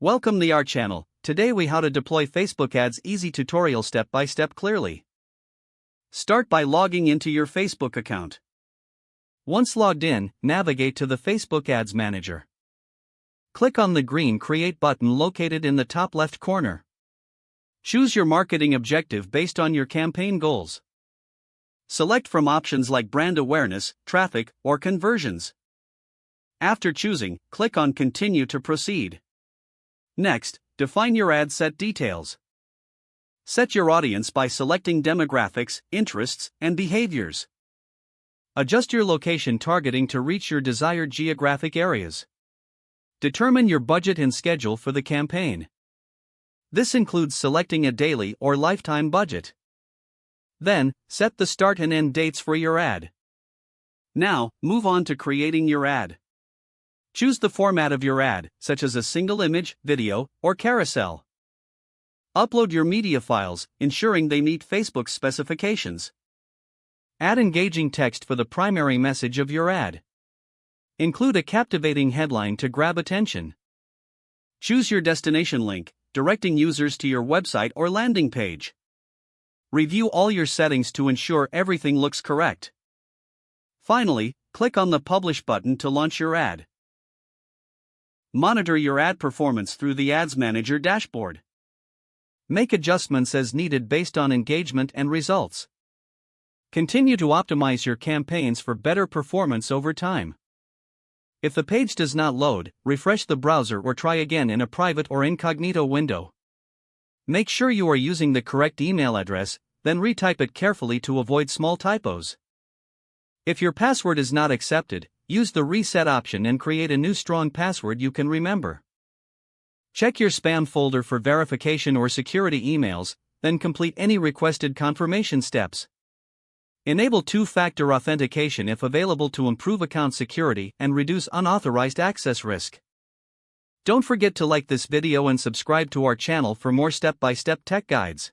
Welcome to our channel. Today we how to deploy Facebook ads easy tutorial step by step clearly. Start by logging into your Facebook account. Once logged in, navigate to the Facebook Ads Manager. Click on the green Create button located in the top left corner. Choose your marketing objective based on your campaign goals. Select from options like brand awareness, traffic, or conversions. After choosing, click on Continue to proceed. Next, define your ad set details. Set your audience by selecting demographics, interests, and behaviors. Adjust your location targeting to reach your desired geographic areas. Determine your budget and schedule for the campaign. This includes selecting a daily or lifetime budget. Then, set the start and end dates for your ad. Now, move on to creating your ad. Choose the format of your ad, such as a single image, video, or carousel. Upload your media files, ensuring they meet Facebook's specifications. Add engaging text for the primary message of your ad. Include a captivating headline to grab attention. Choose your destination link, directing users to your website or landing page. Review all your settings to ensure everything looks correct. Finally, click on the Publish button to launch your ad. Monitor your ad performance through the Ads Manager dashboard. Make adjustments as needed based on engagement and results. Continue to optimize your campaigns for better performance over time. If the page does not load, refresh the browser or try again in a private or incognito window. Make sure you are using the correct email address, then retype it carefully to avoid small typos. If your password is not accepted, use the reset option and create a new strong password you can remember. Check your spam folder for verification or security emails, then complete any requested confirmation steps. Enable two-factor authentication if available to improve account security and reduce unauthorized access risk. Don't forget to like this video and subscribe to our channel for more step-by-step tech guides.